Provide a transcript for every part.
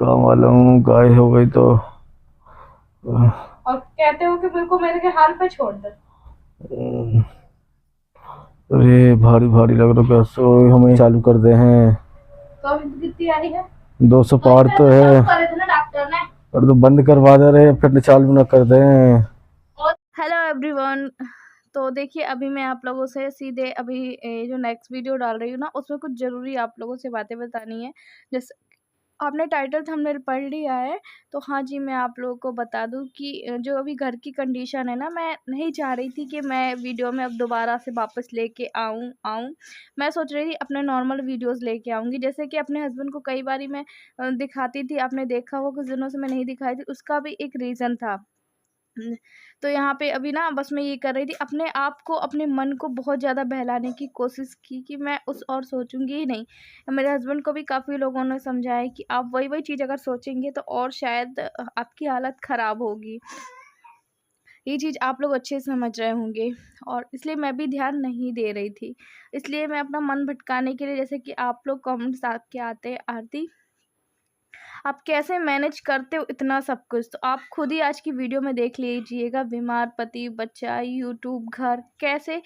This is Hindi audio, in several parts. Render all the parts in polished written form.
काम वाला हूँ, गाय हो गई तो और कहते हो कि बिल्कुल मेरे के हाल पे छोड़ दे। अरे भारी भारी लग रहा, कैसे हमें चालू कर दे हैं। तो अभी कितनी आई है? 200 वही पार तो तो ऐसे है। चालू करे थे ना डॉक्टर ने। और तो बंद करवा दे रहे, फिर चालू ना कर दे। Hello everyone. तो देखिए, अभी मैं आप लोगों से सीधे अभी जो नेक्स्ट वीडियो डाल रही हूँ ना, उसमें कुछ ज़रूरी आप लोगों से बातें बतानी है। जैसे आपने टाइटल थंबनेल पढ़ लिया है, तो हाँ जी, मैं आप लोगों को बता दूं कि जो अभी घर की कंडीशन है ना, मैं नहीं चाह रही थी कि मैं वीडियो में अब दोबारा से वापस लेके आऊँ। मैं सोच रही थी अपने नॉर्मल वीडियोस लेके आऊँगी, जैसे कि अपने हस्बैंड को कई बारी मैं दिखाती थी। आपने देखा वो कुछ दिनों से मैं नहीं दिखाई थी, उसका भी एक रीज़न था। तो यहाँ पे अभी ना बस मैं ये कर रही थी, अपने आप को, अपने मन को बहुत ज़्यादा बहलाने की कोशिश की कि मैं उस और सोचूंगी ही नहीं। मेरे हस्बैंड को भी काफ़ी लोगों ने समझाया कि आप वही वही चीज़ अगर सोचेंगे तो और शायद आपकी हालत ख़राब होगी। ये चीज़ आप लोग अच्छे से समझ रहे होंगे, और इसलिए मैं भी ध्यान नहीं दे रही थी। इसलिए मैं अपना मन भटकाने के लिए, जैसे कि आप लोग कमेंट्स आपके आते हैं, आरती आप कैसे मैनेज करते हो इतना सब कुछ, तो आप खुद ही आज की वीडियो में देख लीजिएगा। बीमार पति, बच्चा, यूट्यूब, घर, कैसे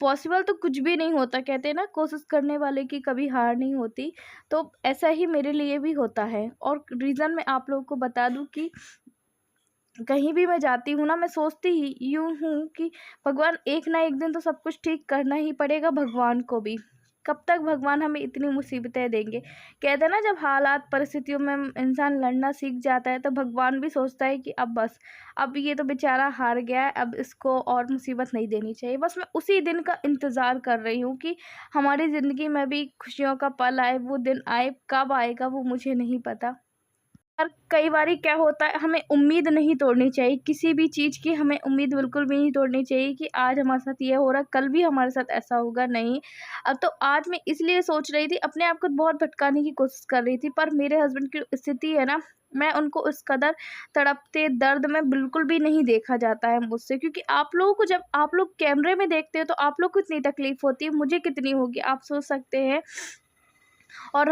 पॉसिबल तो कुछ भी नहीं होता। कहते हैं ना, कोशिश करने वाले की कभी हार नहीं होती। तो ऐसा ही मेरे लिए भी होता है। और रीज़न मैं आप लोगों को बता दूं कि कहीं भी मैं जाती हूँ ना, मैं सोचती ही यूँ हूँ कि भगवान एक ना एक दिन तो सब कुछ ठीक करना ही पड़ेगा भगवान को भी। कब तक भगवान हमें इतनी मुसीबतें देंगे? कहते हैं ना, जब हालात परिस्थितियों में इंसान लड़ना सीख जाता है तो भगवान भी सोचता है कि अब बस, अब ये तो बेचारा हार गया है, अब इसको और मुसीबत नहीं देनी चाहिए। बस मैं उसी दिन का इंतज़ार कर रही हूँ कि हमारी ज़िंदगी में भी खुशियों का पल आए। वो दिन आए, कब आएगा वो मुझे नहीं पता। और कई बारी क्या होता है, हमें उम्मीद नहीं तोड़नी चाहिए किसी भी चीज़ की। हमें उम्मीद बिल्कुल भी नहीं तोड़नी चाहिए कि आज हमारे साथ ये हो रहा है, कल भी हमारे साथ ऐसा होगा, नहीं। अब तो आज मैं इसलिए सोच रही थी, अपने आप को बहुत भटकाने की कोशिश कर रही थी, पर मेरे हस्बैंड की स्थिति है ना, मैं उनको उस कदर तड़पते दर्द में बिल्कुल भी नहीं देखा जाता है मुझसे। क्योंकि आप लोगों को, जब आप लोग कैमरे में देखते हो तो आप लोग को इतनी तकलीफ होती है, मुझे कितनी होगी आप सोच सकते हैं। और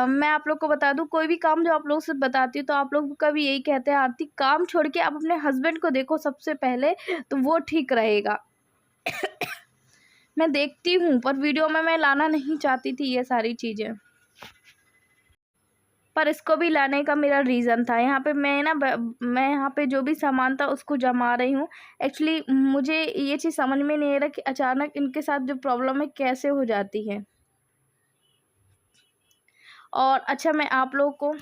मैं आप लोग को बता दूँ, कोई भी काम जो आप लोगों से बताती हूँ तो आप लोग का भी यही कहते हैं, आरती काम छोड़ के आप अपने हस्बैंड को देखो सबसे पहले, तो वो ठीक रहेगा। मैं देखती हूँ, पर वीडियो में मैं लाना नहीं चाहती थी ये सारी चीज़ें, पर इसको भी लाने का मेरा रीज़न था। यहाँ पे मैं ना मैं यहाँ पे जो भी सामान था उसको जमा रही हूँ। एक्चुअली मुझे ये चीज़ समझ में नहीं आ रहा कि अचानक इनके साथ जो प्रॉब्लम है कैसे हो जाती है। और अच्छा, मैं आप लोगों को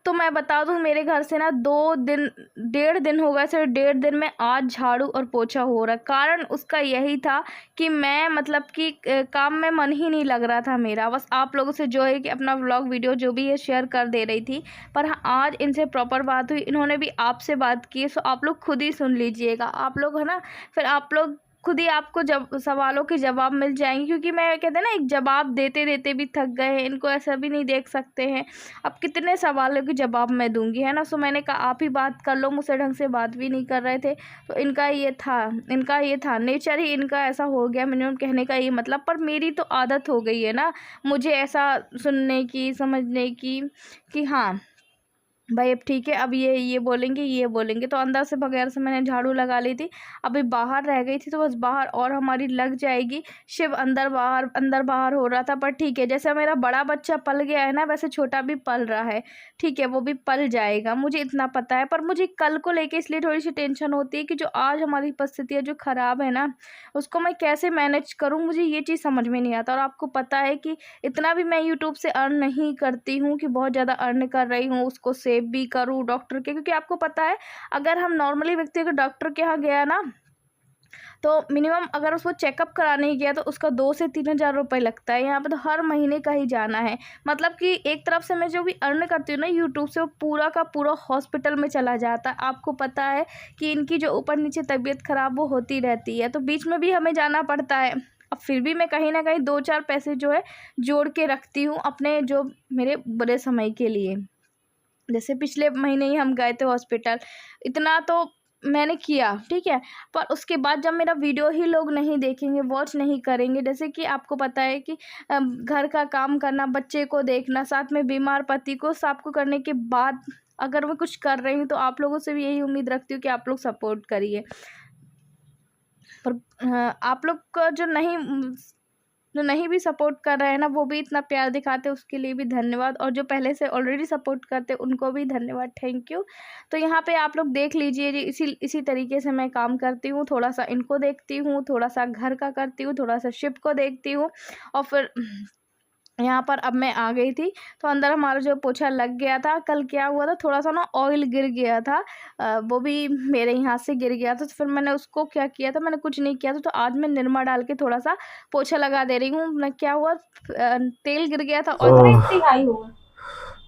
तो मैं बता दूँ, मेरे घर से ना 2 दिन, 1.5 दिन हो गए, सिर्फ 1.5 दिन में आज झाड़ू और पोछा हो रहा है। कारण उसका यही था कि मैं, मतलब कि काम में मन ही नहीं लग रहा था मेरा। बस आप लोगों से जो है कि अपना व्लॉग वीडियो जो भी है शेयर कर दे रही थी। पर हाँ, आज इनसे प्रॉपर बात हुई, इन्होंने भी आपसे बात की, सो आप लोग खुद ही सुन लीजिएगा। आप लोग है ना, फिर आप लोग खुद ही, आपको जब सवालों के जवाब मिल जाएंगे। क्योंकि मैं, कहते हैं ना, एक जवाब देते देते भी थक गए हैं, इनको ऐसा भी नहीं देख सकते हैं। अब कितने सवालों के जवाब मैं दूंगी, है ना। सो मैंने कहा आप ही बात कर लो, मुझसे ढंग से बात भी नहीं कर रहे थे। तो इनका ये था नेचर ही इनका ऐसा हो गया। मैंने उन कहने का ये मतलब, पर मेरी तो आदत हो गई है ना, मुझे ऐसा सुनने की, समझने की, कि हाँ भाई अब ठीक है, अब ये बोलेंगे, ये बोलेंगे। तो अंदर से, बगैर से मैंने झाड़ू लगा ली थी। अभी बाहर रह गई थी, तो बस बाहर और हमारी लग जाएगी। शिव अंदर बाहर हो रहा था, पर ठीक है, जैसे मेरा बड़ा बच्चा पल गया है ना, वैसे छोटा भी पल रहा है। ठीक है, वो भी पल जाएगा, मुझे इतना पता है। पर मुझे कल को लेके इसलिए थोड़ी सी टेंशन होती है कि जो आज हमारी परिस्थिति है, जो ख़राब है ना, उसको मैं कैसे मैनेज करूँ, मुझे ये चीज़ समझ में नहीं आता। और आपको पता है कि इतना भी मैं यूट्यूब से अर्न नहीं करती हूँ कि बहुत ज़्यादा अर्न कर रही हूँ, उसको सेव भी करूँ डॉक्टर के। क्योंकि आपको पता है, अगर हम नॉर्मली व्यक्ति अगर डॉक्टर के यहाँ गया ना, तो मिनिमम अगर उसको चेकअप कराने ही गया तो उसका 2 से 3 हज़ार रुपये लगता है। यहाँ पे तो हर महीने का ही जाना है। मतलब कि एक तरफ से मैं जो भी अर्न करती हूँ ना यूट्यूब से, वो पूरा का पूरा हॉस्पिटल में चला जाता है। आपको पता है कि इनकी जो ऊपर नीचे तबीयत खराब वो होती रहती है, तो बीच में भी हमें जाना पड़ता है। अब फिर भी मैं कहीं ना कहीं 2-4 पैसे जो है जोड़ के रखती हूँ अपने, जो मेरे बुरे समय के लिए। जैसे पिछले महीने ही हम गए थे हॉस्पिटल, इतना तो मैंने किया, ठीक है। पर उसके बाद जब मेरा वीडियो ही लोग नहीं देखेंगे, वॉच नहीं करेंगे, जैसे कि आपको पता है कि घर का काम करना, बच्चे को देखना, साथ में बीमार पति को, सबको करने के बाद अगर मैं कुछ कर रही हूँ तो आप लोगों से भी यही उम्मीद रखती हूँ कि आप लोग सपोर्ट करिए। पर आप लोग का जो नहीं भी सपोर्ट कर रहे हैं ना, वो भी इतना प्यार दिखाते हैं, उसके लिए भी धन्यवाद। और जो पहले से ऑलरेडी सपोर्ट करते हैं उनको भी धन्यवाद, थैंक यू। तो यहाँ पे आप लोग देख लीजिए जी, इसी तरीके से मैं काम करती हूँ। थोड़ा सा इनको देखती हूँ, थोड़ा सा घर का करती हूँ, थोड़ा सा शिप को देखती हूँ, और फिर यहाँ पर अब मैं आ गई थी। तो अंदर हमारा जो पोछा लग गया था, कल क्या हुआ था, थोड़ा सा ना ऑयल गिर गया था, वो भी मेरे यहाँ से गिर गया था। तो फिर मैंने उसको क्या किया था, मैंने कुछ नहीं किया था, तो आज मैं निरमा डाल के थोड़ा सा पोछा लगा दे रही हूँ। मैं क्या हुआ, तेल गिर गया था और ओह, इतनी हाई हुआ।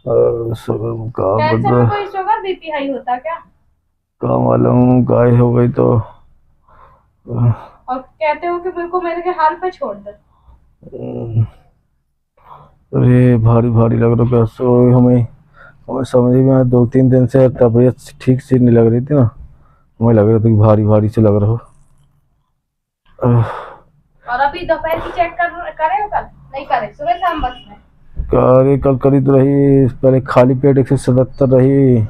कैंसर में कोई शुगर बीपी हाई होता क्या? काम वाला हूँ, गाय हो गई तो और कहते हो कि बिल्कुल मेरे के हाल पे छोड़ दे। अरे भारी भारी लग रहा, कैसे हमें हमें समझ में आया। 2-3 दिन से तबीयत ठीक से नहीं लग रही थी ना, हमें लग रहा था कि भारी भारी से लग रहा हो। और अभी दोपहर की चेक करे हो कल? नहीं करे, सुबह शाम बस में। अरे कल करी तो रही, पहले खाली पेट 177 रही,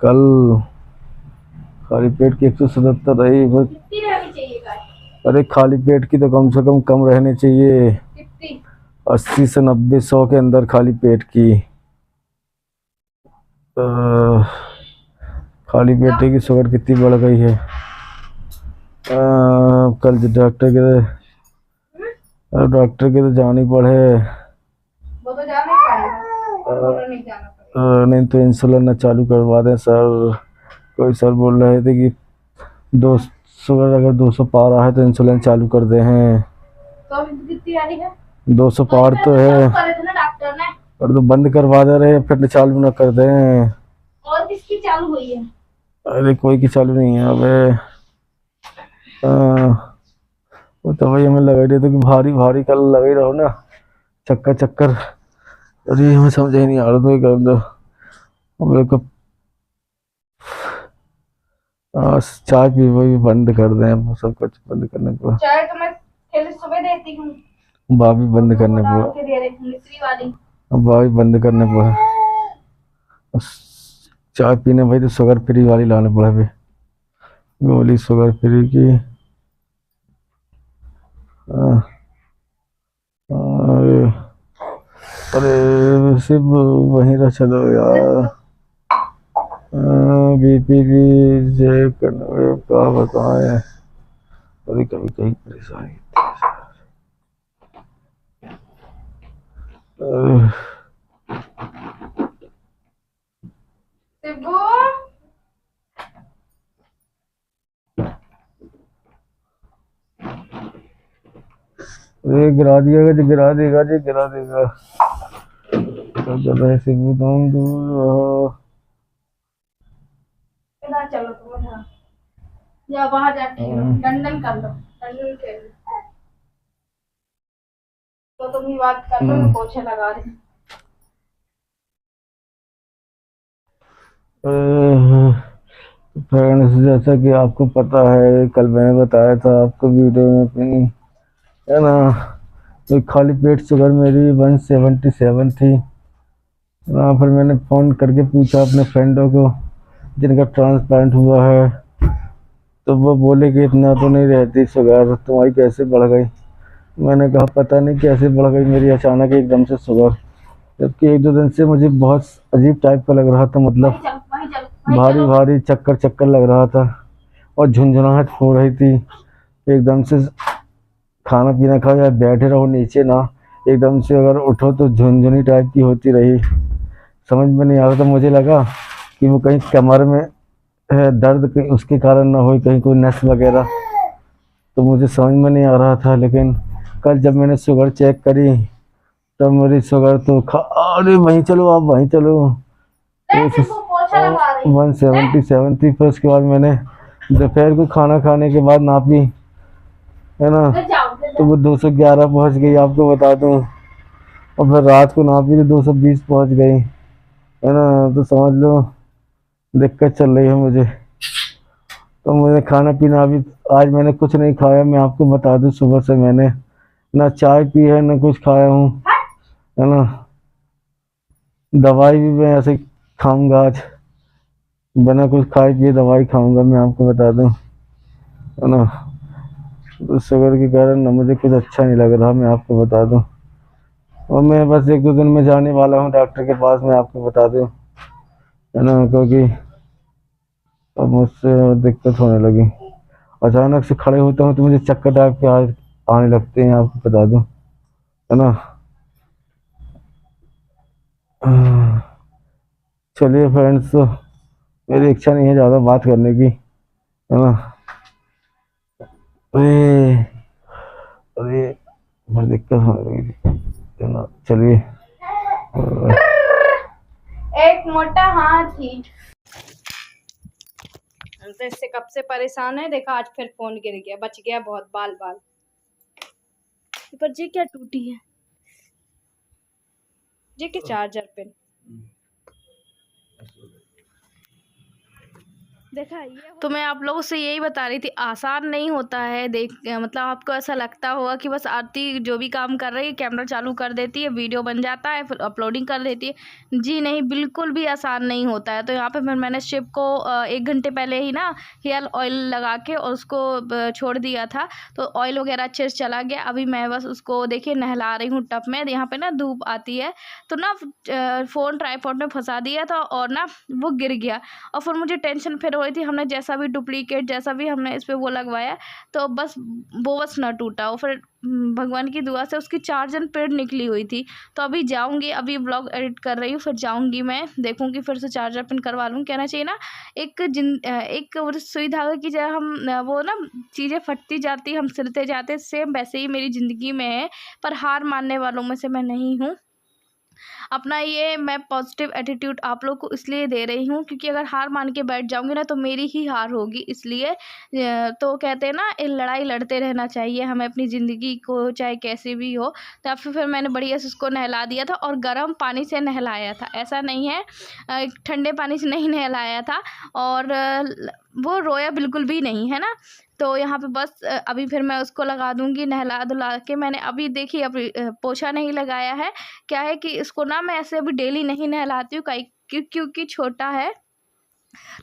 कल खाली पेट की 177 रही। कितनी रहनी चाहिए गाय? अरे खाली पेट की तो कम रहनी चाहिए, कितनी? 80 से 90, 100 के अंदर खाली पेट की। खाली पेट की शुगर कितनी बढ़ गई है। कल डॉक्टर के तो जानी पड़े। वो तो जाना ही पड़ेगा, नहीं जाना पड़ेगा। नहीं तो इंसुलिन न चालू करवा दें सर। कोई सर बोल रहे थे कि शुगर अगर 200 पार रहा है तो इंसुलिन चालू कर दे हैं। तो अभी कितनी आ रही है? 200 पार तो है, करे थे ना डॉक्टर ने। और तो बंद करवा दे रहे, फिर चालू न कर दें। और किसकी चालू हुई है? अरे कोई की चालू नहीं है अबे। वो तो वही हमें लगा रही था कि भारी भारी कल लग ही रहो ना, चक्कर। अरे हमें समझ ही नहीं आ रहा, तो कर दो मेरे को। चाय पी वही बंद कर दें, सब कुछ बंद करने को। चाय तो मैं सुबह देती हूँ, भाभी बंद करने को, मिश्री वाली। भाभी बंद करने को। चाय पीने भाई तो शुगर फ्री वाली लाने पड़ा भाई, गोली शुगर फ्री की। अरे सिर्फ वहीं रह चलो यार, बीपी भी चेक करना क्या बताएं। कभी कभी कहीं परेशानी। अरे गिरा दिया जी, गिरा देगा जी, गिरा देगा। तो जब ऐसे तुम दूर रहो। चलो तुम या वहां जाके लंदन कर लो, लंदन खेल लो। तो तुम ही बात कर लो, मैं पोछे लगा रही। फ्रेंड्स, जैसा कि आपको पता है, कल मैंने बताया था आपको वीडियो में अपनी, है ना, तो खाली पेट शुगर मेरी 177 थी। फिर मैंने फ़ोन करके पूछा अपने फ्रेंडों को जिनका ट्रांसप्लांट हुआ है, तो वो बोले कि इतना तो नहीं रहती शुगर, तुम्हारी कैसे बढ़ गई। मैंने कहा पता नहीं कैसे बढ़ गई मेरी अचानक एकदम से शुगर, जबकि 1-2 दिन से मुझे बहुत अजीब टाइप का लग रहा था, मतलब भारी भारी चक्कर लग रहा था, और झुंझुनाहट हो रही थी एकदम से। खाना पीना खाओ या बैठे रहो नीचे ना, एकदम से अगर उठो तो झुनझुनी टाइप की होती रही। समझ में नहीं आ रहा था, मुझे लगा कि वो कहीं कमर में है दर्द, कहीं उसके कारण ना हो, कहीं कोई नस वगैरह, तो मुझे समझ में नहीं आ रहा था। लेकिन कल जब मैंने शुगर चेक करी तब मेरी शुगर तो अरे वहीं चलो, आप वहीं चलो, 177 थी। फिर उसके बाद मैंने दोपहर को खाना खाने के बाद नापी, है ना, तो वो 211 पहुंच गई, आपको बता दूं। और फिर रात को नापी तो 220 पहुंच गई, है ना। तो समझ लो दिक्कत चल रही है मुझे। तो मुझे खाना पीना अभी आज मैंने कुछ नहीं खाया। मैं आपको बता दूं, सुबह से मैंने ना चाय पी है ना कुछ खाया हूँ, है ना। दवाई भी मैं ऐसे खाऊंगा आज, बिना कुछ खाए पिए दवाई खाऊंगा, मैं आपको बता दूं, है ना। तो शुगर के कारण ना मुझे कुछ अच्छा नहीं लग रहा, मैं आपको बता दूं। और मैं बस 1-2 दिन में जाने वाला हूँ डॉक्टर के पास, मैं आपको बता दूं, है ना, क्योंकि अब मुझसे दिक्कत होने लगी। अचानक से खड़े होता हूँ तो मुझे चक्कर टाइप के आने लगते हैं, आपको बता दूं, है ना। चलिए फ्रेंड्स, मेरी इच्छा नहीं है ज़्यादा बात करने की, है ना। अरे अरे बड़ी दिक्कत होने लगी थी, है ना। चलिए एक मोटा हाथी तो इससे कब से परेशान है। देखा आज फिर फोन गिर गया, बच गया बहुत बाल बाल। पर ये क्या टूटी है, ये क्या चार्जर पिन देखा ये। तो मैं आप लोगों से यही बता रही थी, आसान नहीं होता है। मतलब आपको ऐसा लगता होगा कि बस आरती जो भी काम कर रही है कैमरा चालू कर देती है, वीडियो बन जाता है, फिर अपलोडिंग कर देती है। जी नहीं, बिल्कुल भी आसान नहीं होता है। तो यहाँ पे फिर मैंने शिव को 1 घंटे पहले ही ना हेयर ऑयल लगा के और उसको छोड़ दिया था, तो ऑयल वगैरह अच्छे से चला गया। अभी मैं बस उसको देखिए नहला रही हूँ टब में। यहाँ पे ना धूप आती है तो ना फ़ोन ट्राईपॉड में फंसा दिया था और ना वो गिर गया। और फिर मुझे टेंशन फिर हो रही थी, हमने जैसा भी डुप्लीकेट जैसा भी हमने इस पे वो लगवाया तो बस वो बस ना टूटा। और फिर भगवान की दुआ से उसकी चार्जर पिन निकली हुई थी। तो अभी जाऊंगी, अभी व्लॉग एडिट कर रही हूँ, फिर जाऊंगी मैं देखूंगी, फिर से चार्जर पिन करवा लूँ। कहना चाहिए ना, एक सुई धागे की जगह हम वो ना चीज़ें फटती जाती, हम सिलते जाते, सेम वैसे ही मेरी ज़िंदगी में है। पर हार मानने वालों में से मैं नहीं हूँ। अपना ये मैं पॉजिटिव एटीट्यूड आप लोग को इसलिए दे रही हूँ क्योंकि अगर हार मान के बैठ जाऊँगी ना तो मेरी ही हार होगी। इसलिए तो कहते हैं ना, लड़ाई लड़ते रहना चाहिए हमें अपनी ज़िंदगी को, चाहे कैसी भी हो। तो फिर मैंने बढ़िया से उसको नहला दिया था और गर्म पानी से नहलाया था, ऐसा नहीं है ठंडे पानी से नहीं नहलाया था। और वो रोया बिल्कुल भी नहीं, है ना। तो यहाँ पे बस अभी फिर मैं उसको लगा दूँगी, नहला धुला के। मैंने अभी देखिए अभी पोछा नहीं लगाया है। क्या है कि इसको ना मैं ऐसे अभी डेली नहीं नहलाती हूँ, क्योंकि छोटा है।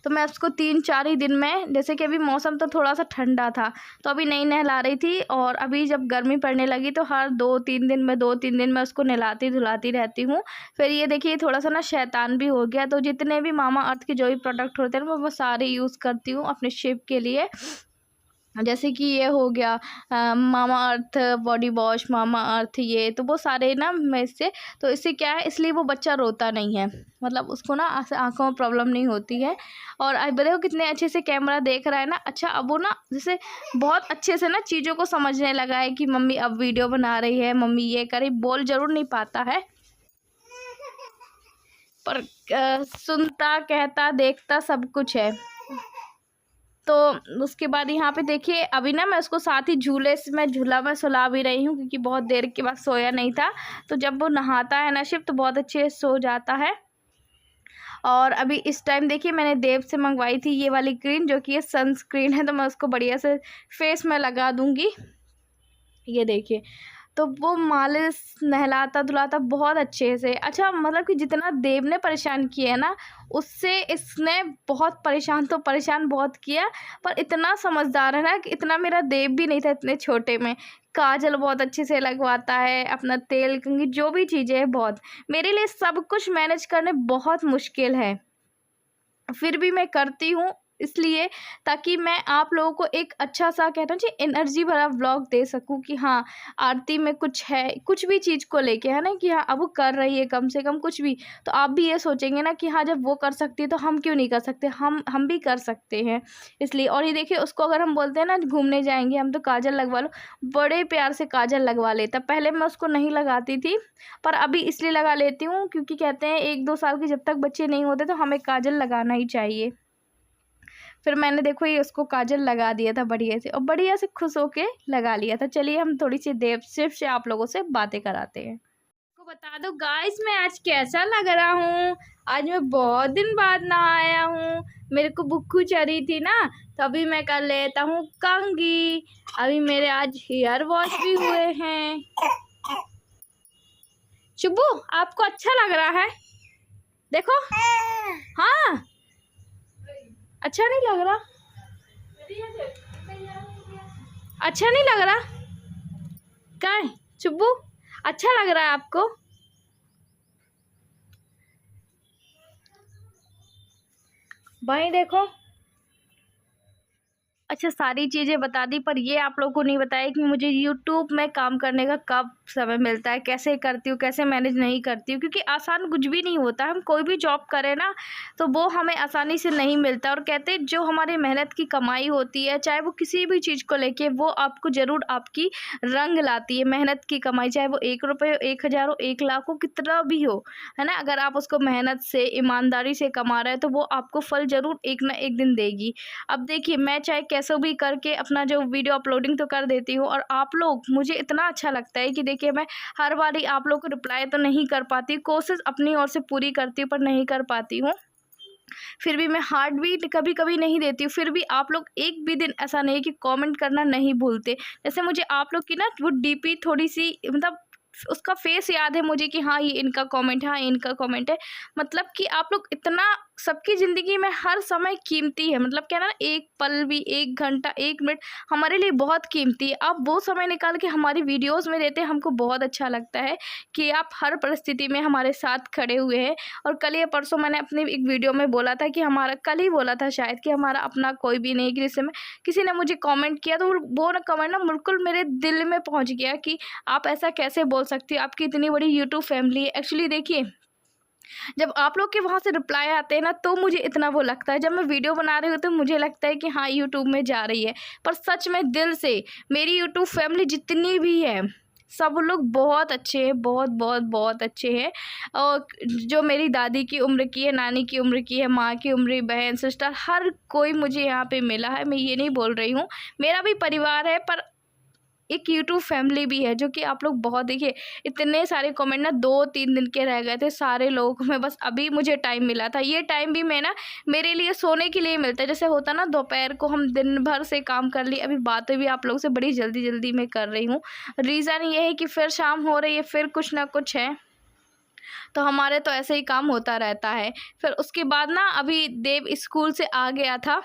तो मैं उसको 3-4 ही दिन में, जैसे कि अभी मौसम तो थोड़ा सा ठंडा था तो अभी नहीं नहला रही थी, और अभी जब गर्मी पड़ने लगी तो हर 2-3 दिन में उसको नहलाती धुलाती रहती हूँ। फिर ये देखिए थोड़ा सा ना शैतान भी हो गया। तो जितने भी मामा अर्थ के जो भी प्रोडक्ट होते हैं वो सारे यूज़ करती हूँ अपने शेप के लिए। जैसे कि ये हो गया मामा अर्थ बॉडी वॉश, मामा अर्थ, ये तो वो सारे ना मैं इससे, तो इससे क्या है, इसलिए वो बच्चा रोता नहीं है, मतलब उसको ना आँखों में प्रॉब्लम नहीं होती है। और अब देखो कितने अच्छे से कैमरा देख रहा है ना। अच्छा, अब वो ना जैसे बहुत अच्छे से ना चीज़ों को समझने लगा है कि मम्मी अब वीडियो बना रही है, मम्मी ये करे। बोल जरूर नहीं पाता है पर सुनता, कहता, देखता सब कुछ है। तो उसके बाद यहाँ पे देखिए अभी ना मैं उसको साथ ही झूला में सुला भी रही हूँ, क्योंकि बहुत देर के बाद सोया नहीं था। तो जब वो नहाता है ना शिव तो बहुत अच्छे से सो जाता है। और अभी इस टाइम देखिए मैंने देव से मंगवाई थी ये वाली क्रीम, जो कि ये सनस्क्रीन है। तो मैं उसको बढ़िया से फेस में लगा दूँगी, ये देखिए। तो वो मालिश, नहलाता धुलाता बहुत अच्छे से। अच्छा, मतलब कि जितना देव ने परेशान किया है ना, उससे इसने बहुत परेशान तो परेशान बहुत किया। पर इतना समझदार है ना कि इतना मेरा देव भी नहीं था इतने छोटे में। काजल बहुत अच्छे से लगवाता है, अपना तेल कंघी जो भी चीज़ें हैं बहुत। मेरे लिए सब कुछ मैनेज करने बहुत मुश्किल है, फिर भी मैं करती हूँ, इसलिए ताकि मैं आप लोगों को एक अच्छा सा कहना चाहिए एनर्जी भरा व्लॉग दे सकूँ कि हाँ, आरती में कुछ है, कुछ भी चीज़ को लेके, है ना, कि हाँ अब वो कर रही है कम से कम कुछ भी। तो आप भी ये सोचेंगे ना कि हाँ, जब वो कर सकती है तो हम क्यों नहीं कर सकते, हम भी कर सकते हैं, इसलिए। और ये देखिए उसको अगर हम बोलते हैं ना घूमने जाएंगे हम तो काजल लगवा लो, बड़े प्यार से काजल लगवा लेता। पहले मैं उसको नहीं लगाती थी, पर अभी इसलिए लगा लेती हूँ क्योंकि कहते हैं 1-2 साल के जब तक बच्चे नहीं होते तो हमें काजल लगाना ही चाहिए। फिर मैंने देखो ये उसको काजल लगा दिया था बढ़िया से, और बढ़िया से खुश होके लगा लिया था। चलिए हम थोड़ी सी देर सिर्फ से आप लोगों से बातें कराते हैं। आपको बता दो गाइस मैं आज कैसा लग रहा हूँ। आज मैं बहुत दिन बाद नहाया हूँ, मेरे को भूख चढ़ी थी ना, तो अभी मैं कर लेता हूँ कंघी। अभी मेरे आज हेयर वॉश भी हुए हैं। शुभू, आपको अच्छा लग रहा है? देखो, हाँ, अच्छा नहीं लग रहा? अच्छा नहीं लग रहा? क्या है शुभू, अच्छा लग रहा है आपको? भाई देखो, अच्छा सारी चीज़ें बता दी, पर ये आप लोगों को नहीं बताया कि मुझे यूट्यूब में काम करने का कब समय मिलता है, कैसे करती हूँ, कैसे मैनेज नहीं करती हूँ, क्योंकि आसान कुछ भी नहीं होता। हम कोई भी जॉब करें ना, तो वो हमें आसानी से नहीं मिलता। और कहते हैं जो हमारी मेहनत की कमाई होती है, चाहे वो किसी भी चीज़ को लेके, वो आपको ज़रूर आपकी रंग लाती है। मेहनत की कमाई, चाहे वो 1 रुपये हो, 1000 हो, 1 लाख हो, कितना भी हो, है ना। अगर आप उसको मेहनत से, ईमानदारी से कमा रहे हैं, तो वो आपको फल ज़रूर एक ना एक दिन देगी। अब देखिए, मैं चाहे कैसे भी करके अपना जो वीडियो अपलोडिंग तो कर देती हूँ, और आप लोग, मुझे इतना अच्छा लगता है कि देखिए, मैं हर बारी आप लोग को रिप्लाई तो नहीं कर पाती, कोशिश अपनी ओर से पूरी करती हूँ, पर नहीं कर पाती हूँ। फिर भी मैं हार्ट भी कभी कभी नहीं देती हूँ, फिर भी आप लोग एक भी दिन ऐसा नहीं कि कमेंट करना नहीं भूलते। जैसे मुझे आप लोग की ना वो डीपी थोड़ी सी, मतलब उसका फेस याद है मुझे कि हाँ ये इनका कमेंट है, हाँ इनका कमेंट है। मतलब कि आप लोग इतना, सबकी ज़िंदगी में हर समय कीमती है। मतलब क्या ना, एक पल भी, 1 घंटा, 1 मिनट हमारे लिए बहुत कीमती है। आप वो समय निकाल के हमारी वीडियोस में देते हैं, हमको बहुत अच्छा लगता है कि आप हर परिस्थिति में हमारे साथ खड़े हुए हैं। और कल या परसों मैंने अपनी एक वीडियो में बोला था कि हमारा, कल ही बोला था शायद, कि हमारा अपना कोई भी नहीं। कि जिससे मैं, किसी ने मुझे कमेंट किया, तो वो ना कमेंट ना बिल्कुल मेरे दिल में पहुंच गया कि आप ऐसा कैसे बोल सकती हो, आपकी इतनी बड़ी यूट्यूब फैमिली है। एक्चुअली देखिए, जब आप लोग के वहाँ से रिप्लाई आते हैं ना, तो मुझे इतना वो लगता है। जब मैं वीडियो बना रही हूँ तो मुझे लगता है कि हाँ यूट्यूब में जा रही है, पर सच में दिल से मेरी यूट्यूब फैमिली जितनी भी है, सब लोग बहुत अच्छे हैं, बहुत बहुत बहुत अच्छे हैं। और जो मेरी दादी की उम्र की है, नानी की उम्र की है, माँ की उम्र, बहन, सिस्टर, हर कोई मुझे यहाँ पे मिला है। मैं ये नहीं बोल रही हूँ, मेरा भी परिवार है, पर एक यूट्यूब फैमिली भी है, जो कि आप लोग बहुत, देखिए इतने सारे कमेंट ना 2-3 दिन के रह गए थे सारे लोगों को। मैं बस अभी मुझे टाइम मिला था, ये टाइम भी मैं ना मेरे लिए सोने के लिए मिलता है। जैसे होता ना, दोपहर को हम दिन भर से काम कर ली, अभी बातें भी आप लोग से बड़ी जल्दी जल्दी में कर रही हूँ। रीज़न ये है कि फिर शाम हो रही है, फिर कुछ ना कुछ है, तो हमारे तो ऐसे ही काम होता रहता है। फिर उसके बाद ना, अभी देव स्कूल से आ गया था,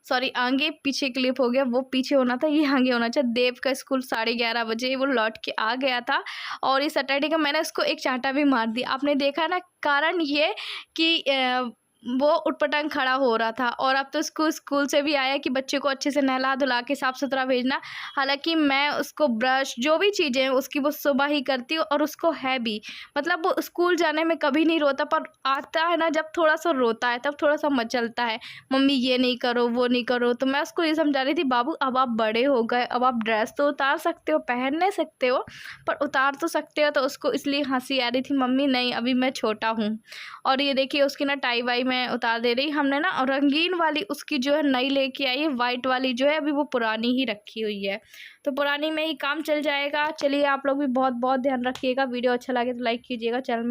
सॉरी आगे पीछे क्लिप हो गया, वो पीछे होना था, ये आगे होना चाहिए। देव का स्कूल 11:30 बजे वो लौट के आ गया था, और इस सैटरडे का मैंने उसको एक चांटा भी मार दिया। आपने देखा ना, कारण ये कि वो उटपटांग खड़ा हो रहा था। और अब तो उसको स्कूल से भी आया कि बच्चे को अच्छे से नहला धुला के साफ़ सुथरा भेजना। हालांकि मैं उसको ब्रश, जो भी चीज़ें हैं उसकी, वो सुबह ही करती हूँ, और उसको है भी, मतलब वो स्कूल जाने में कभी नहीं रोता, पर आता है ना जब थोड़ा सा रोता है, तब थोड़ा सा मचलता है, मम्मी ये नहीं करो, वो नहीं करो। तो मैं उसको ये समझा रही थी, बाबू अब आप बड़े हो गए, अब आप ड्रेस तो उतार सकते हो, पहन नहीं सकते हो, पर उतार तो सकते हो। तो उसको इसलिए हंसी आ रही थी, मम्मी नहीं अभी मैं छोटा हूँ। और ये देखिए, उसकी ना टाई वाई मैं उतार दे रही। हमने ना रंगीन वाली उसकी जो है नई लेके आई है, वाइट वाली जो है अभी वो पुरानी ही रखी हुई है, तो पुरानी में ही काम चल जाएगा। चलिए, आप लोग भी बहुत बहुत ध्यान रखिएगा। वीडियो अच्छा लगे तो लाइक कीजिएगा, चैनल में